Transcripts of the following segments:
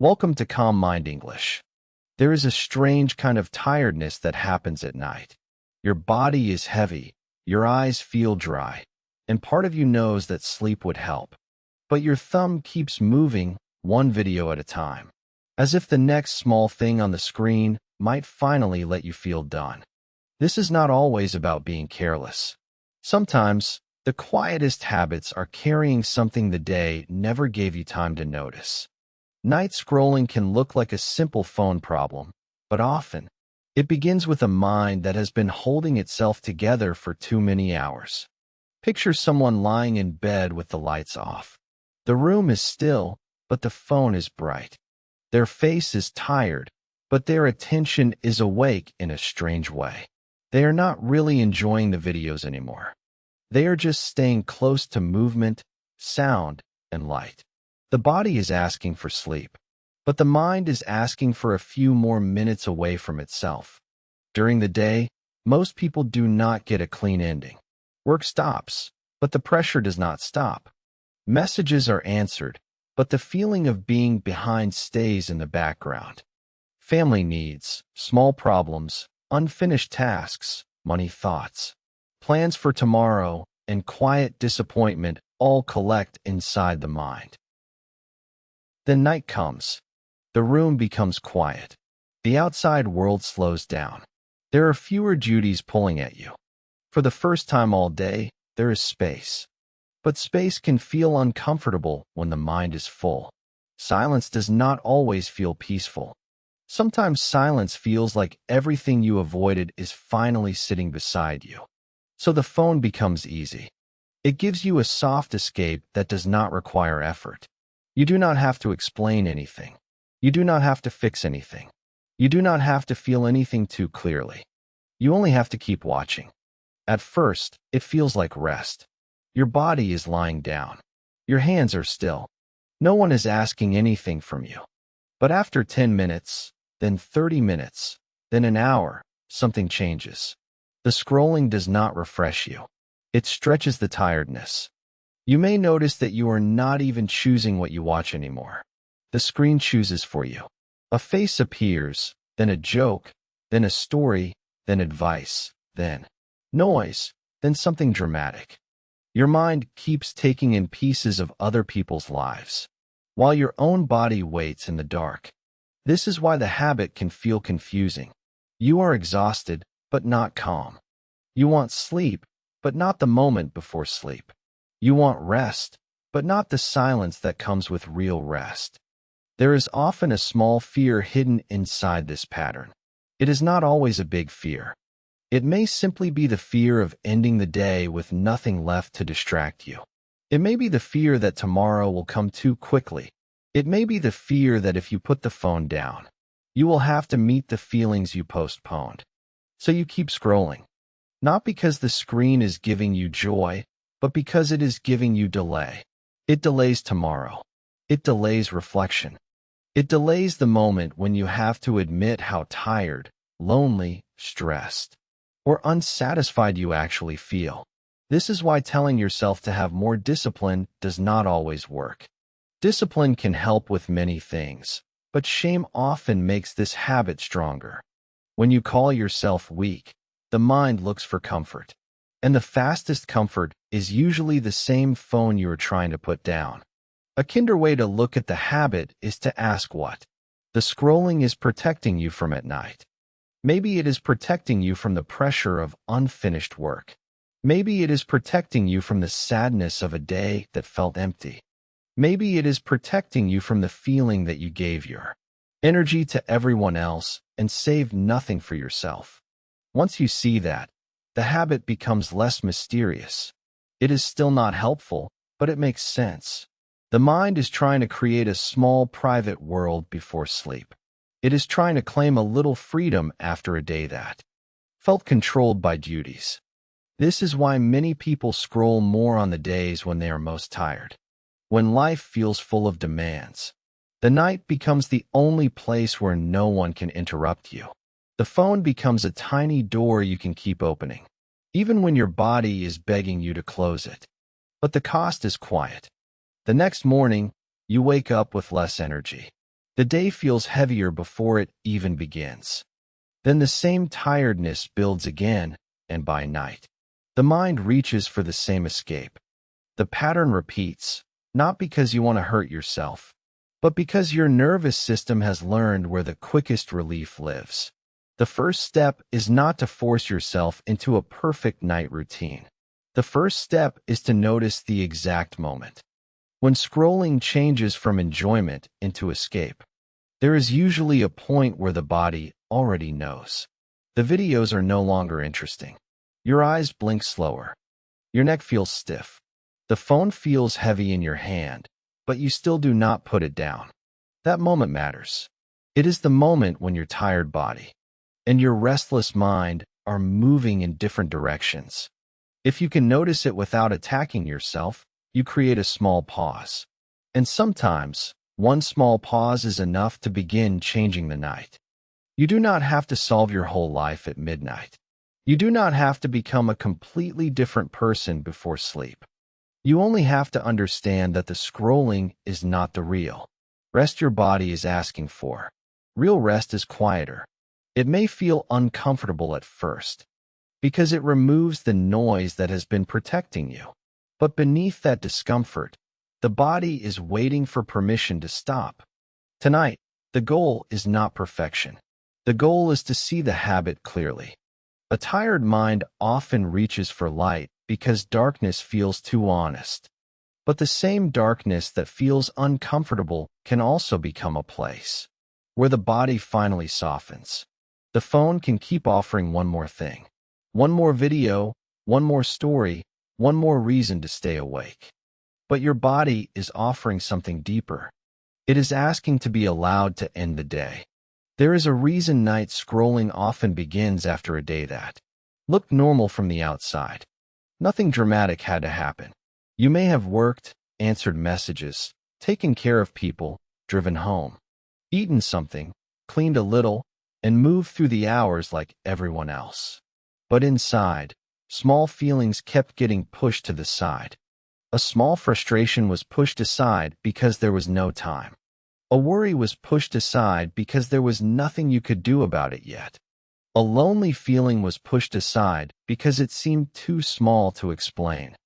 Welcome to Calm Mind English. There is a strange kind of tiredness that happens at night. Your body is heavy, your eyes feel dry, and part of you knows that sleep would help. But your thumb keeps moving, one video at a time, as if the next small thing on the screen might finally let you feel done. This is not always about being careless. Sometimes, the quietest habits are carrying something the day never gave you time to notice. Night scrolling can look like a simple phone problem, but often, it begins with a mind that has been holding itself together for too many hours. Picture someone lying in bed with the lights off. The room is still, but the phone is bright. Their face is tired, but their attention is awake in a strange way. They are not really enjoying the videos anymore. They are just staying close to movement, sound, and light. The body is asking for sleep, but the mind is asking for a few more minutes away from itself. During the day, most people do not get a clean ending. Work stops, but the pressure does not stop. Messages are answered, but the feeling of being behind stays in the background. Family needs, small problems, unfinished tasks, money thoughts, plans for tomorrow, and quiet disappointment all collect inside the mind. Then night comes. The room becomes quiet. The outside world slows down. There are fewer duties pulling at you. For the first time all day, there is space. But space can feel uncomfortable when the mind is full. Silence does not always feel peaceful. Sometimes silence feels like everything you avoided is finally sitting beside you. So the phone becomes easy. It gives you a soft escape that does not require effort. You do not have to explain anything. You do not have to fix anything. You do not have to feel anything too clearly. You only have to keep watching. At first, it feels like rest. Your body is lying down. Your hands are still. No one is asking anything from you. But after 10 minutes, then 30 minutes, then an hour, something changes. The scrolling does not refresh you. It stretches the tiredness. You may notice that you are not even choosing what you watch anymore. The screen chooses for you. A face appears, then a joke, then a story, then advice, then noise, then something dramatic. Your mind keeps taking in pieces of other people's lives, while your own body waits in the dark. This is why the habit can feel confusing. You are exhausted, but not calm. You want sleep, but not the moment before sleep. You want rest, but not the silence that comes with real rest. There is often a small fear hidden inside this pattern. It is not always a big fear. It may simply be the fear of ending the day with nothing left to distract you. It may be the fear that tomorrow will come too quickly. It may be the fear that if you put the phone down, you will have to meet the feelings you postponed. So you keep scrolling. Not because the screen is giving you joy, but because it is giving you delay. It delays tomorrow. It delays reflection. It delays the moment when you have to admit how tired, lonely, stressed, or unsatisfied you actually feel. This is why telling yourself to have more discipline does not always work. Discipline can help with many things, but shame often makes this habit stronger. When you call yourself weak, the mind looks for comfort. And the fastest comfort is usually the same phone you are trying to put down. A kinder way to look at the habit is to ask what the scrolling is protecting you from at night. Maybe it is protecting you from the pressure of unfinished work. Maybe it is protecting you from the sadness of a day that felt empty. Maybe it is protecting you from the feeling that you gave your energy to everyone else and saved nothing for yourself. Once you see that, the habit becomes less mysterious. It is still not helpful, but it makes sense. The mind is trying to create a small private world before sleep. It is trying to claim a little freedom after a day that felt controlled by duties. This is why many people scroll more on the days when they are most tired. When life feels full of demands, the night becomes the only place where no one can interrupt you. The phone becomes a tiny door you can keep opening, even when your body is begging you to close it. But the cost is quiet. The next morning, you wake up with less energy. The day feels heavier before it even begins. Then the same tiredness builds again, and by night, the mind reaches for the same escape. The pattern repeats, not because you want to hurt yourself, but because your nervous system has learned where the quickest relief lives. The first step is not to force yourself into a perfect night routine. The first step is to notice the exact moment when scrolling changes from enjoyment into escape. There is usually a point where the body already knows. The videos are no longer interesting. Your eyes blink slower. Your neck feels stiff. The phone feels heavy in your hand, but you still do not put it down. That moment matters. It is the moment when your tired body and your restless mind are moving in different directions. If you can notice it without attacking yourself, you create a small pause. And sometimes, one small pause is enough to begin changing the night. You do not have to solve your whole life at midnight. You do not have to become a completely different person before sleep. You only have to understand that the scrolling is not the real rest your body is asking for. Real rest is quieter. It may feel uncomfortable at first, because it removes the noise that has been protecting you. But beneath that discomfort, the body is waiting for permission to stop. Tonight, the goal is not perfection. The goal is to see the habit clearly. A tired mind often reaches for light because darkness feels too honest. But the same darkness that feels uncomfortable can also become a place where the body finally softens. The phone can keep offering one more thing, one more video, one more story, one more reason to stay awake. But your body is offering something deeper. It is asking to be allowed to end the day. There is a reason night scrolling often begins after a day that looked normal from the outside. Nothing dramatic had to happen. You may have worked, answered messages, taken care of people, driven home, eaten something, cleaned a little, and moved through the hours like everyone else. But inside, small feelings kept getting pushed to the side. A small frustration was pushed aside because there was no time. A worry was pushed aside because there was nothing you could do about it yet. A lonely feeling was pushed aside because it seemed too small to explain.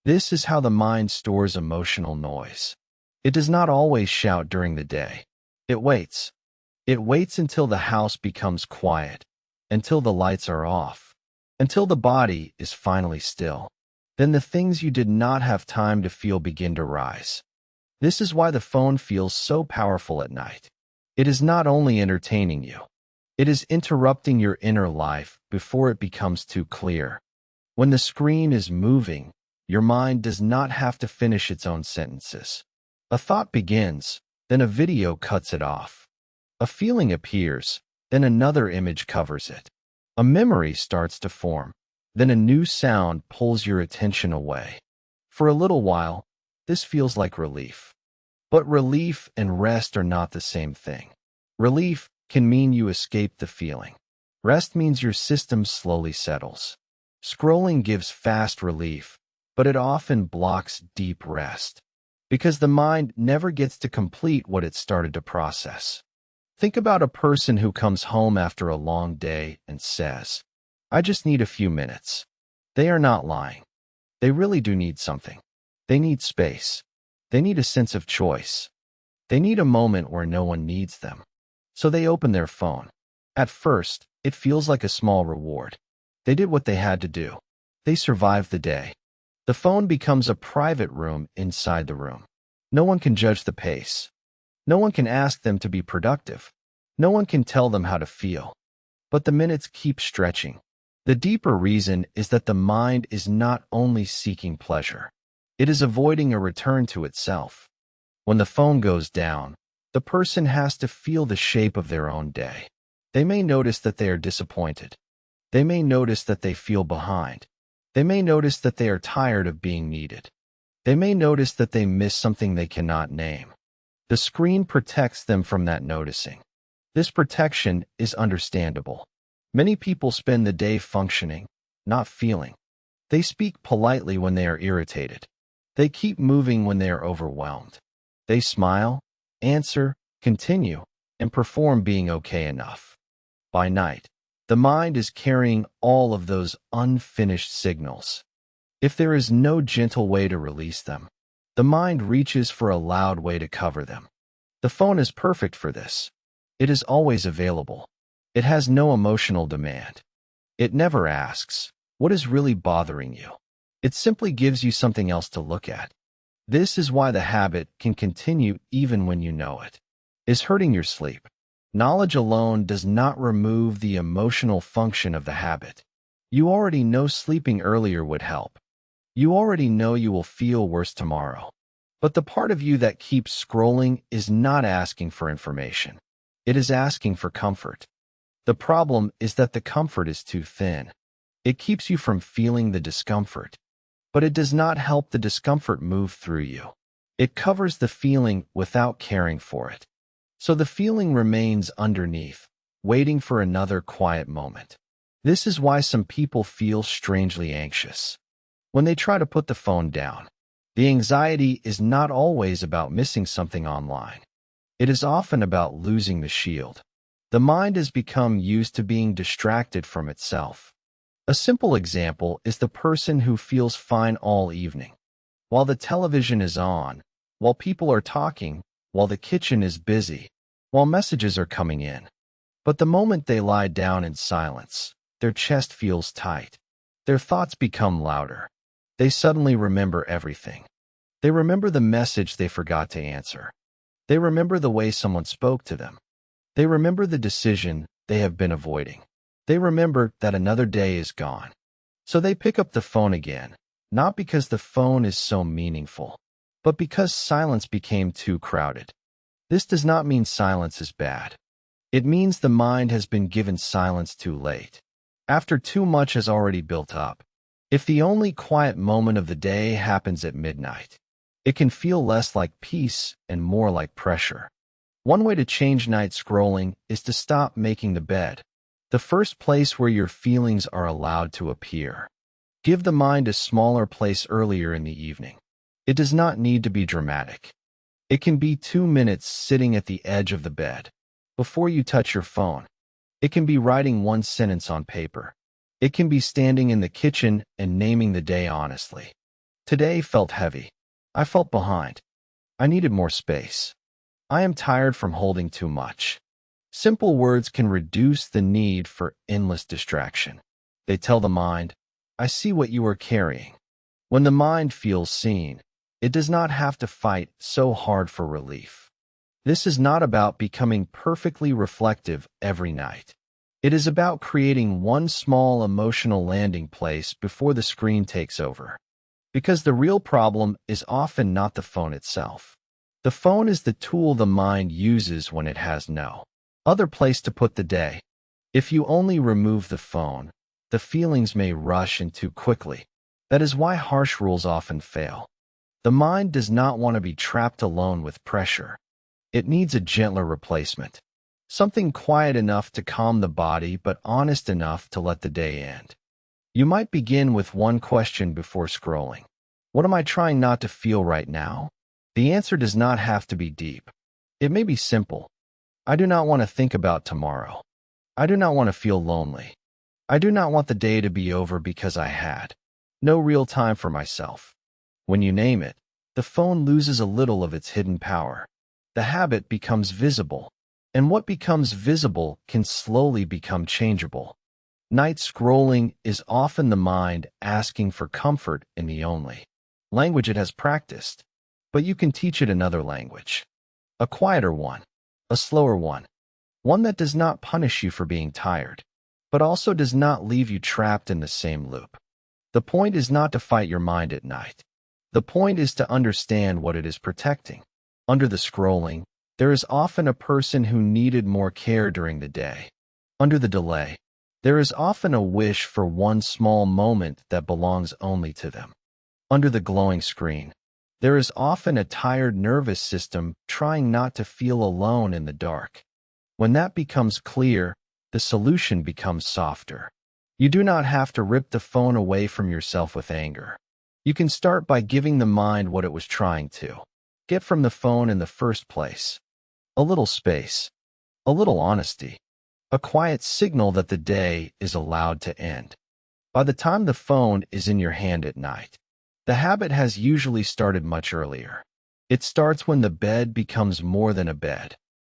This is how the mind stores emotional noise. It does not always shout during the day. It waits. It waits until the house becomes quiet, until the lights are off, until the body is finally still. Then the things you did not have time to feel begin to rise. This is why the phone feels so powerful at night. It is not only entertaining you. It is interrupting your inner life before it becomes too clear. When the screen is moving, your mind does not have to finish its own sentences. A thought begins, then a video cuts it off. A feeling appears, then another image covers it. A memory starts to form, then a new sound pulls your attention away. For a little while, this feels like relief. But relief and rest are not the same thing. Relief can mean you escape the feeling. Rest means your system slowly settles. Scrolling gives fast relief, but it often blocks deep rest, because the mind never gets to complete what it started to process. Think about a person who comes home after a long day and says, "I just need a few minutes." They are not lying. They really do need something. They need space. They need a sense of choice. They need a moment where no one needs them. So they open their phone. At first, it feels like a small reward. They did what they had to do. They survived the day. The phone becomes a private room inside the room. No one can judge the pace. No one can ask them to be productive. No one can tell them how to feel. But the minutes keep stretching. The deeper reason is that the mind is not only seeking pleasure. It is avoiding a return to itself. When the phone goes down, the person has to feel the shape of their own day. They may notice that they are disappointed. They may notice that they feel behind. They may notice that they are tired of being needed. They may notice that they miss something they cannot name. The screen protects them from that noticing. This protection is understandable. Many people spend the day functioning, not feeling. They speak politely when they are irritated. They keep moving when they are overwhelmed. They smile, answer, continue, and perform being okay enough. By night, the mind is carrying all of those unfinished signals. If there is no gentle way to release them, the mind reaches for a loud way to cover them. The phone is perfect for this. It is always available. It has no emotional demand. It never asks, "What is really bothering you?" It simply gives you something else to look at. This is why the habit can continue even when you know it is hurting your sleep. Knowledge alone does not remove the emotional function of the habit. You already know sleeping earlier would help. You already know you will feel worse tomorrow. But the part of you that keeps scrolling is not asking for information. It is asking for comfort. The problem is that the comfort is too thin. It keeps you from feeling the discomfort, but it does not help the discomfort move through you. It covers the feeling without caring for it. So the feeling remains underneath, waiting for another quiet moment. This is why some people feel strangely anxious when they try to put the phone down. The anxiety is not always about missing something online. It is often about losing the shield. The mind has become used to being distracted from itself. A simple example is the person who feels fine all evening, while the television is on, while people are talking, while the kitchen is busy, while messages are coming in. But the moment they lie down in silence, their chest feels tight. Their thoughts become louder. They suddenly remember everything. They remember the message they forgot to answer. They remember the way someone spoke to them. They remember the decision they have been avoiding. They remember that another day is gone. So they pick up the phone again, not because the phone is so meaningful, but because silence became too crowded. This does not mean silence is bad. It means the mind has been given silence too late, after too much has already built up. If the only quiet moment of the day happens at midnight, it can feel less like peace and more like pressure. One way to change night scrolling is to stop making the bed the first place where your feelings are allowed to appear. Give the mind a smaller place earlier in the evening. It does not need to be dramatic. It can be 2 minutes sitting at the edge of the bed before you touch your phone. It can be writing one sentence on paper. It can be standing in the kitchen and naming the day honestly. Today felt heavy. I felt behind. I needed more space. I am tired from holding too much. Simple words can reduce the need for endless distraction. They tell the mind, "I see what you are carrying." When the mind feels seen, it does not have to fight so hard for relief. This is not about becoming perfectly reflective every night. It is about creating one small emotional landing place before the screen takes over. Because the real problem is often not the phone itself. The phone is the tool the mind uses when it has no other place to put the day. If you only remove the phone, the feelings may rush in too quickly. That is why harsh rules often fail. The mind does not want to be trapped alone with pressure. It needs a gentler replacement. Something quiet enough to calm the body but honest enough to let the day end. You might begin with one question before scrolling. What am I trying not to feel right now? The answer does not have to be deep. It may be simple. I do not want to think about tomorrow. I do not want to feel lonely. I do not want the day to be over because I had no real time for myself. When you name it, the phone loses a little of its hidden power. The habit becomes visible, and what becomes visible can slowly become changeable. Night scrolling is often the mind asking for comfort in the only language it has practiced, but you can teach it another language. A quieter one, a slower one that does not punish you for being tired, but also does not leave you trapped in the same loop. The point is not to fight your mind at night. The point is to understand what it is protecting. Under the scrolling, there is often a person who needed more care during the day. Under the delay, there is often a wish for one small moment that belongs only to them. Under the glowing screen, there is often a tired nervous system trying not to feel alone in the dark. When that becomes clear, the solution becomes softer. You do not have to rip the phone away from yourself with anger. You can start by giving the mind what it was trying to get from the phone in the first place. a little space, a little honesty, a quiet signal that the day is allowed to end. By the time the phone is in your hand at night, the habit has usually started much earlier. It starts when the bed becomes more than a bed.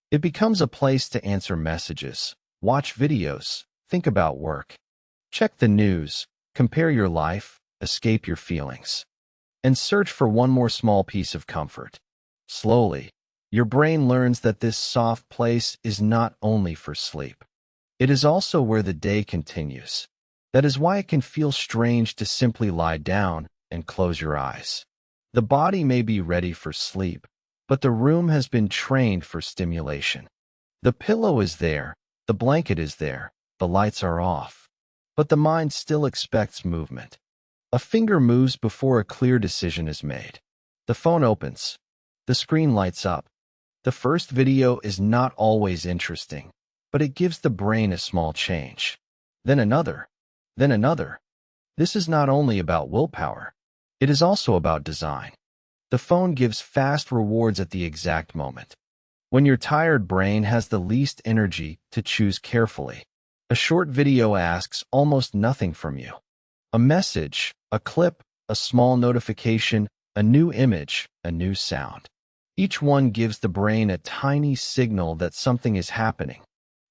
It becomes a place to answer messages, watch videos, think about work, check the news, compare your life, escape your feelings, and search for one more small piece of comfort. Slowly, your brain learns that this soft place is not only for sleep. It is also where the day continues. That is why it can feel strange to simply lie down and close your eyes. The body may be ready for sleep, but the room has been trained for stimulation. The pillow is there, the blanket is there, the lights are off, but the mind still expects movement. A finger moves before a clear decision is made. The phone opens. The screen lights up. The first video is not always interesting, but it gives the brain a small change. Then another. Then another. This is not only about willpower. It is also about design. The phone gives fast rewards at the exact moment. When your tired brain has the least energy to choose carefully, a short video asks almost nothing from you. A message, a clip, a small notification, a new image, a new sound. Each one gives the brain a tiny signal that something is happening.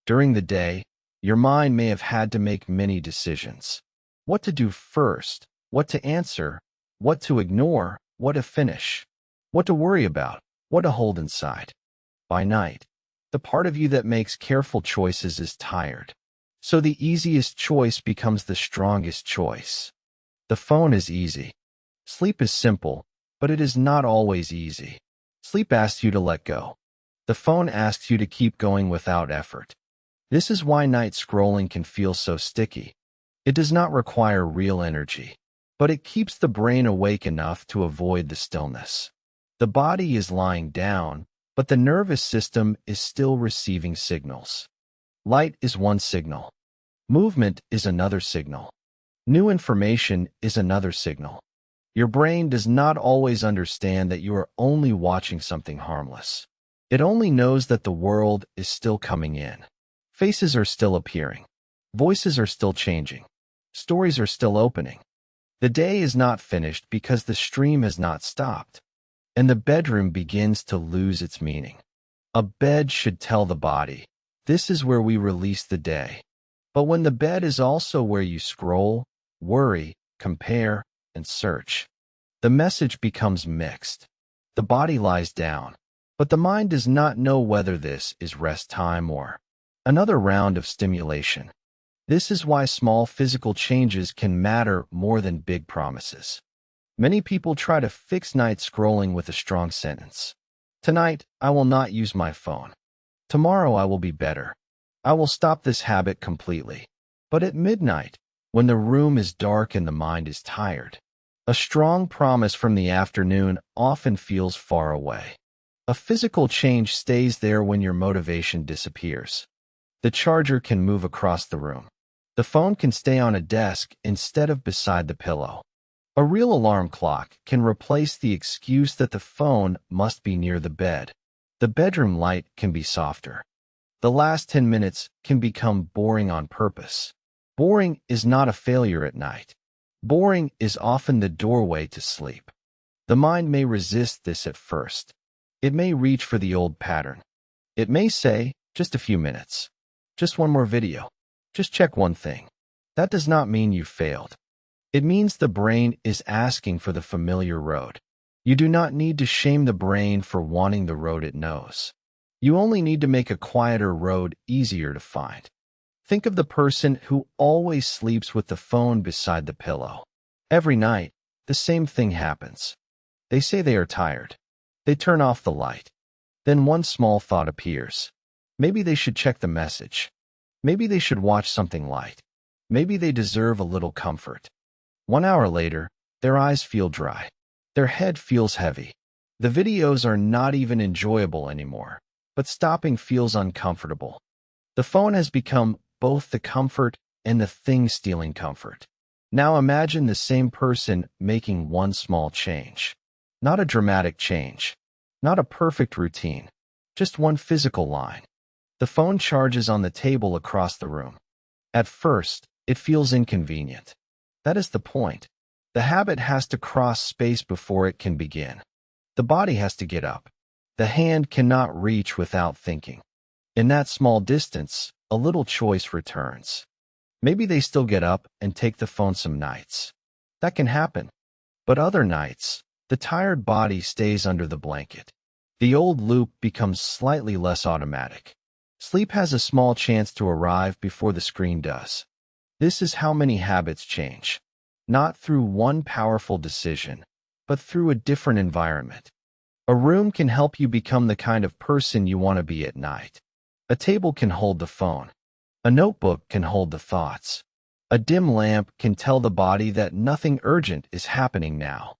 During the day, your mind may have had to make many decisions. What to do first, what to answer, what to ignore, what to finish, what to worry about, what to hold inside. By night, the part of you that makes careful choices is tired. So the easiest choice becomes the strongest choice. The phone is easy. Sleep is simple, but it is not always easy. Sleep asks you to let go. The phone asks you to keep going without effort. This is why night scrolling can feel so sticky. It does not require real energy, but it keeps the brain awake enough to avoid the stillness. The body is lying down, but the nervous system is still receiving signals. Light is one signal. Movement is another signal. New information is another signal. Your brain does not always understand that you are only watching something harmless. It only knows that the world is still coming in. Faces are still appearing. Voices are still changing. Stories are still opening. The day is not finished because the stream has not stopped, and the bedroom begins to lose its meaning. A bed should tell the body, this is where we release the day. But when the bed is also where you scroll, worry, compare, and search, the message becomes mixed. The body lies down, but the mind does not know whether this is rest time or another round of stimulation. This is why small physical changes can matter more than big promises. Many people try to fix night scrolling with a strong sentence. Tonight, I will not use my phone. Tomorrow, I will be better. I will stop this habit completely. But at midnight, when the room is dark and the mind is tired, a strong promise from the afternoon often feels far away. A physical change stays there when your motivation disappears. The charger can move across the room. The phone can stay on a desk instead of beside the pillow. A real alarm clock can replace the excuse that the phone must be near the bed. The bedroom light can be softer. The last 10 minutes can become boring on purpose. Boring is not a failure at night. Boring is often the doorway to sleep. The mind may resist this at first. It may reach for the old pattern. It may say, just a few minutes. Just one more video. Just check one thing. That does not mean you failed. It means the brain is asking for the familiar road. You do not need to shame the brain for wanting the road it knows. You only need to make a quieter road easier to find. Think of the person who always sleeps with the phone beside the pillow. Every night, the same thing happens. They say they are tired. They turn off the light. Then one small thought appears. Maybe they should check the message. Maybe they should watch something light. Maybe they deserve a little comfort. 1 hour later, their eyes feel dry. Their head feels heavy. The videos are not even enjoyable anymore, but stopping feels uncomfortable. The phone has become both the comfort and the thing stealing comfort. Now imagine the same person making one small change. Not a dramatic change. Not a perfect routine. Just one physical line. The phone charges on the table across the room. At first, it feels inconvenient. That is the point. The habit has to cross space before it can begin. The body has to get up. The hand cannot reach without thinking. In that small distance, a little choice returns. Maybe they still get up and take the phone some nights. That can happen. But other nights, the tired body stays under the blanket. The old loop becomes slightly less automatic. Sleep has a small chance to arrive before the screen does. This is how many habits change. Not through one powerful decision, but through a different environment. A room can help you become the kind of person you want to be at night. A table can hold the phone. A notebook can hold the thoughts. A dim lamp can tell the body that nothing urgent is happening now.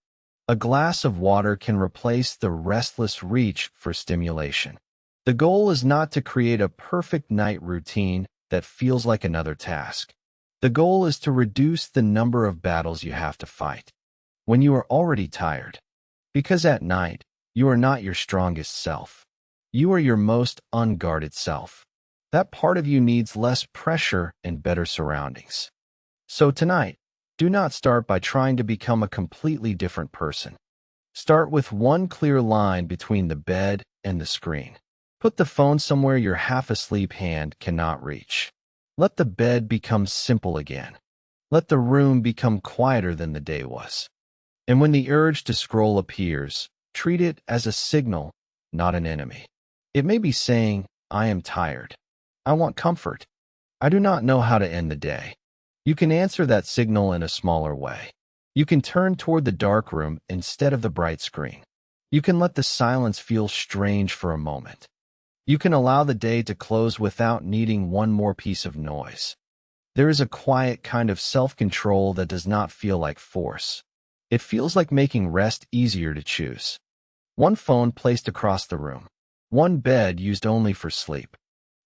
A glass of water can replace the restless reach for stimulation. The goal is not to create a perfect night routine that feels like another task. The goal is to reduce the number of battles you have to fight when you are already tired. Because at night, you are not your strongest self. You are your most unguarded self. That part of you needs less pressure and better surroundings. So tonight, do not start by trying to become a completely different person. Start with one clear line between the bed and the screen. Put the phone somewhere your half-asleep hand cannot reach. Let the bed become simple again. Let the room become quieter than the day was. And when the urge to scroll appears, treat it as a signal, not an enemy. It may be saying, I am tired. I want comfort. I do not know how to end the day. You can answer that signal in a smaller way. You can turn toward the dark room instead of the bright screen. You can let the silence feel strange for a moment. You can allow the day to close without needing one more piece of noise. There is a quiet kind of self-control that does not feel like force. It feels like making rest easier to choose. One phone placed across the room. One bed used only for sleep.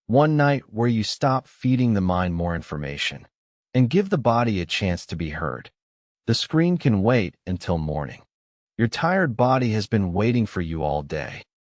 One night where you stop feeding the mind more information and give the body a chance to be heard. The screen can wait until morning. Your tired body has been waiting for you all day.